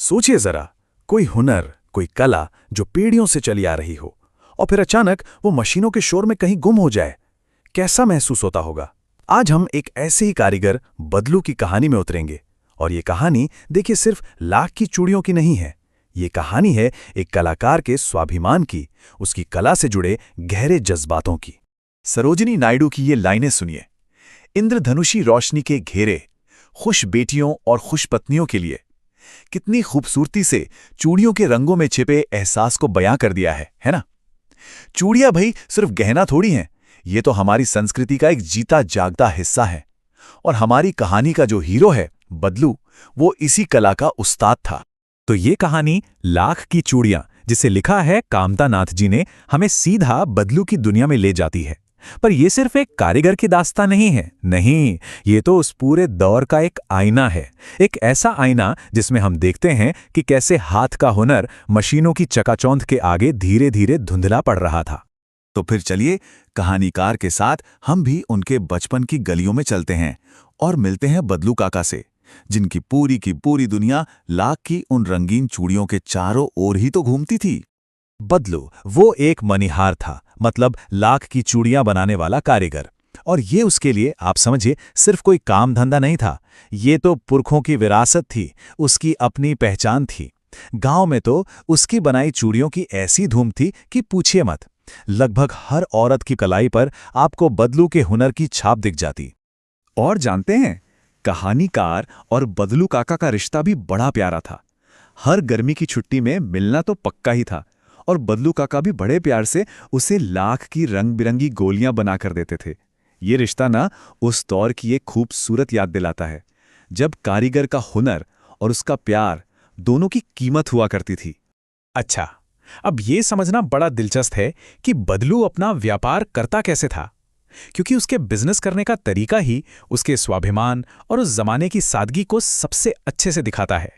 सोचिए जरा, कोई हुनर, कोई कला जो पीढ़ियों से चली आ रही हो और फिर अचानक वो मशीनों के शोर में कहीं गुम हो जाए। कैसा महसूस होता होगा। आज हम एक ऐसे ही कारीगर बदलू की कहानी में उतरेंगे। और ये कहानी देखिए सिर्फ लाख की चूड़ियों की नहीं है। ये कहानी है एक कलाकार के स्वाभिमान की, उसकी कला से जुड़े गहरे जज्बातों की। सरोजिनी नायडू की ये लाइनें सुनिए। इंद्रधनुषी रोशनी के घेरे, खुश बेटियों और खुश पत्नियों के लिए। कितनी खूबसूरती से चूड़ियों के रंगों में छिपे एहसास को बयां कर दिया है ना? चूड़ियां भाई सिर्फ गहना थोड़ी हैं, ये तो हमारी संस्कृति का एक जीता जागता हिस्सा है। और हमारी कहानी का जो हीरो है बदलू, वो इसी कला का उस्ताद था। तो ये कहानी लाख की चूड़ियां, जिसे लिखा है कामता नाथ जी ने, हमें सीधा बदलू की दुनिया में ले जाती है। पर यह सिर्फ एक कारीगर की दास्तां नहीं है। नहीं, ये तो उस पूरे दौर का एक आईना है। एक ऐसा आईना जिसमें हम देखते हैं कि कैसे हाथ का हुनर मशीनों की चकाचौंध के आगे धीरे धीरे धुंधला पड़ रहा था। तो फिर चलिए कहानीकार के साथ हम भी उनके बचपन की गलियों में चलते हैं और मिलते हैं बदलू काका से, जिनकी पूरी की पूरी दुनिया लाख की उन रंगीन चूड़ियों के चारों ओर ही तो घूमती थी। बदलू वो एक मनीहार था, मतलब लाख की चूड़ियां बनाने वाला कारीगर। और ये उसके लिए, आप समझिए, सिर्फ कोई काम धंधा नहीं था। ये तो पुरखों की विरासत थी, उसकी अपनी पहचान थी। गांव में तो उसकी बनाई चूड़ियों की ऐसी धूम थी कि पूछिए मत। लगभग हर औरत की कलाई पर आपको बदलू के हुनर की छाप दिख जाती। और जानते हैं, कहानीकार और बदलू काका का रिश्ता भी बड़ा प्यारा था। हर गर्मी की छुट्टी में मिलना तो पक्का ही था, और बदलू काका भी बड़े प्यार से उसे लाख की रंग बिरंगी गोलियां बना कर देते थे। ये रिश्ता ना उस दौर की एक खूबसूरत याद दिलाता है, जब कारीगर का हुनर और उसका प्यार दोनों की कीमत हुआ करती थी। अच्छा, अब ये समझना बड़ा दिलचस्प है कि बदलू अपना व्यापार करता कैसे था, क्योंकि उसके बिजनेस करने का तरीका ही उसके स्वाभिमान और उस जमाने की सादगी को सबसे अच्छे से दिखाता है।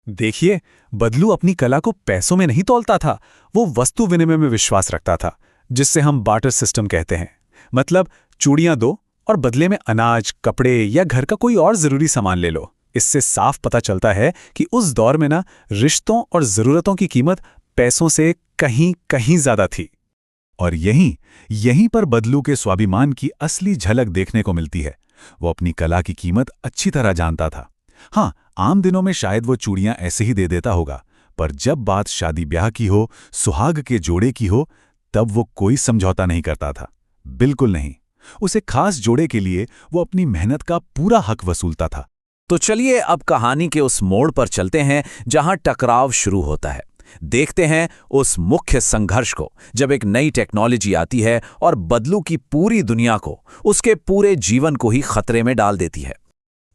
देखिए, बदलू अपनी कला को पैसों में नहीं तौलता था, वो वस्तु विनिमय में विश्वास रखता था, जिससे हम बार्टर सिस्टम कहते हैं। मतलब चूड़ियां दो और बदले में अनाज, कपड़े या घर का कोई और जरूरी सामान ले लो। इससे साफ पता चलता है कि उस दौर में ना रिश्तों और जरूरतों की कीमत पैसों से कहीं कहीं ज्यादा थी। और यहीं पर बदलू के स्वाभिमान की असली झलक देखने को मिलती है। वो अपनी कला की कीमत अच्छी तरह जानता था। हाँ, आम दिनों में शायद वो चूड़ियां ऐसे ही दे देता होगा, पर जब बात शादी ब्याह की हो, सुहाग के जोड़े की हो, तब वो कोई समझौता नहीं करता था। बिल्कुल नहीं। उसे खास जोड़े के लिए वो अपनी मेहनत का पूरा हक वसूलता था। तो चलिए अब कहानी के उस मोड़ पर चलते हैं जहां टकराव शुरू होता है। देखते हैं उस मुख्य संघर्ष को, जब एक नई टेक्नोलॉजी आती है और बदलू की पूरी दुनिया को, उसके पूरे जीवन को ही खतरे में डाल देती है।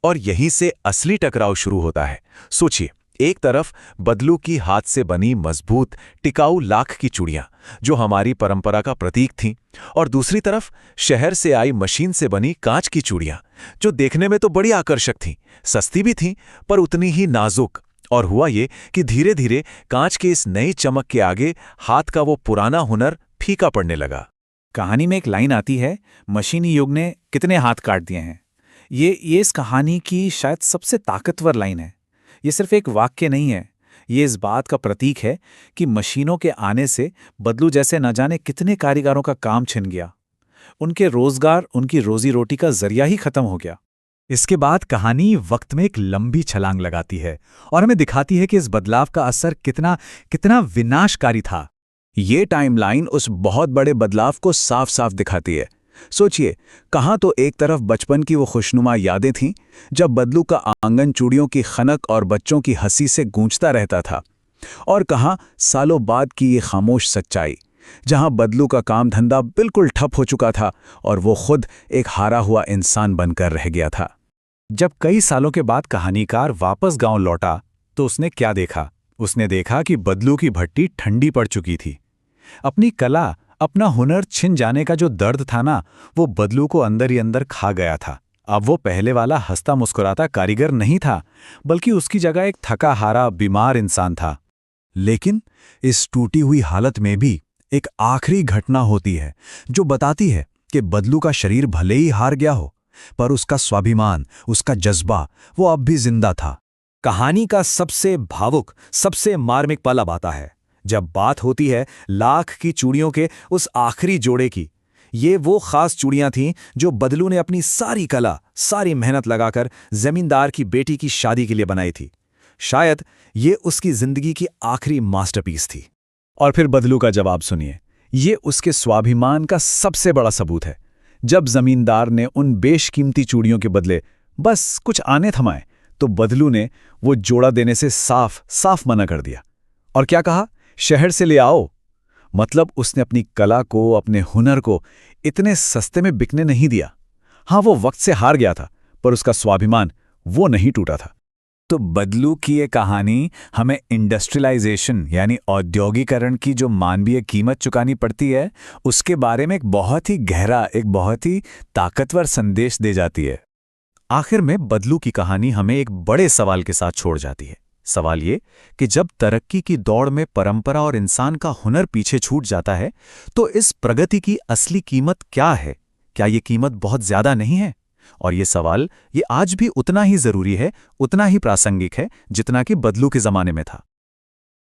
और यहीं से असली टकराव शुरू होता है। सोचिए, एक तरफ बदलू की हाथ से बनी मजबूत टिकाऊ लाख की चूड़ियां, जो हमारी परंपरा का प्रतीक थीं, और दूसरी तरफ शहर से आई मशीन से बनी कांच की चूड़ियां, जो देखने में तो बड़ी आकर्षक थीं, सस्ती भी थीं, पर उतनी ही नाजुक। और हुआ ये कि धीरे धीरे कांच के इस नई चमक के आगे हाथ का वो पुराना हुनर फीका पड़ने लगा। कहानी में एक लाइन आती है, मशीनी युग ने कितने हाथ काट दिए हैं। ये इस कहानी की शायद सबसे ताकतवर लाइन है। ये सिर्फ एक वाक्य नहीं है, ये इस बात का प्रतीक है कि मशीनों के आने से बदलू जैसे न जाने कितने कारीगरों का काम छिन गया। उनके रोजगार, उनकी रोजी रोटी का जरिया ही खत्म हो गया। इसके बाद कहानी वक्त में एक लंबी छलांग लगाती है और हमें दिखाती है कि इस बदलाव का असर कितना विनाशकारी था। ये टाइमलाइन उस बहुत बड़े बदलाव को साफ साफ दिखाती है। सोचिए, कहाँ तो एक तरफ बचपन की वो खुशनुमा यादें थीं, जब बदलू का आंगन चूड़ियों की खनक और बच्चों की हंसी से गूंजता रहता था, और कहाँ सालों बाद की ये खामोश सच्चाई, जहां बदलू का काम धंधा बिल्कुल ठप हो चुका था और वो खुद एक हारा हुआ इंसान बनकर रह गया था। जब कई सालों के बाद कहानीकार वापस गांव लौटा, तो उसने क्या देखा? उसने देखा कि बदलू की भट्टी ठंडी पड़ चुकी थी। अपनी कला, अपना हुनर छिन जाने का जो दर्द था ना, वो बदलू को अंदर ही अंदर खा गया था। अब वो पहले वाला हंसता मुस्कुराता कारीगर नहीं था, बल्कि उसकी जगह एक थका हारा बीमार इंसान था। लेकिन इस टूटी हुई हालत में भी एक आखिरी घटना होती है, जो बताती है कि बदलू का शरीर भले ही हार गया हो, पर उसका स्वाभिमान, उसका जज्बा, वो अब भी जिंदा था। कहानी का सबसे भावुक, सबसे मार्मिक पल अब आता है, जब बात होती है लाख की चूड़ियों के उस आखिरी जोड़े की। ये वो खास चूड़ियां थीं जो बदलू ने अपनी सारी कला, सारी मेहनत लगाकर जमींदार की बेटी की शादी के लिए बनाई थी। शायद ये उसकी जिंदगी की आखिरी मास्टरपीस थी। और फिर बदलू का जवाब सुनिए। ये उसके स्वाभिमान का सबसे बड़ा सबूत है। जब जमींदार ने उन बेशकीमती चूड़ियों के बदले बस कुछ आने थमाए, तो बदलू ने वो जोड़ा देने से साफ साफ मना कर दिया। और क्या कहा? शहर से ले आओ। मतलब उसने अपनी कला को, अपने हुनर को इतने सस्ते में बिकने नहीं दिया। हाँ, वो वक्त से हार गया था, पर उसका स्वाभिमान वो नहीं टूटा था। तो बदलू की ये कहानी हमें इंडस्ट्रियलाइजेशन यानी औद्योगिकरण की जो मानवीय कीमत चुकानी पड़ती है, उसके बारे में एक बहुत ही गहरा, एक बहुत ही ताकतवर संदेश दे जाती है। आखिर में बदलू की कहानी हमें एक बड़े सवाल के साथ छोड़ जाती है। सवाल ये कि जब तरक्की की दौड़ में परंपरा और इंसान का हुनर पीछे छूट जाता है, तो इस प्रगति की असली कीमत क्या है? क्या ये कीमत बहुत ज्यादा नहीं है? और ये सवाल ये आज भी उतना ही जरूरी है, उतना ही प्रासंगिक है, जितना कि बदलू के जमाने में था।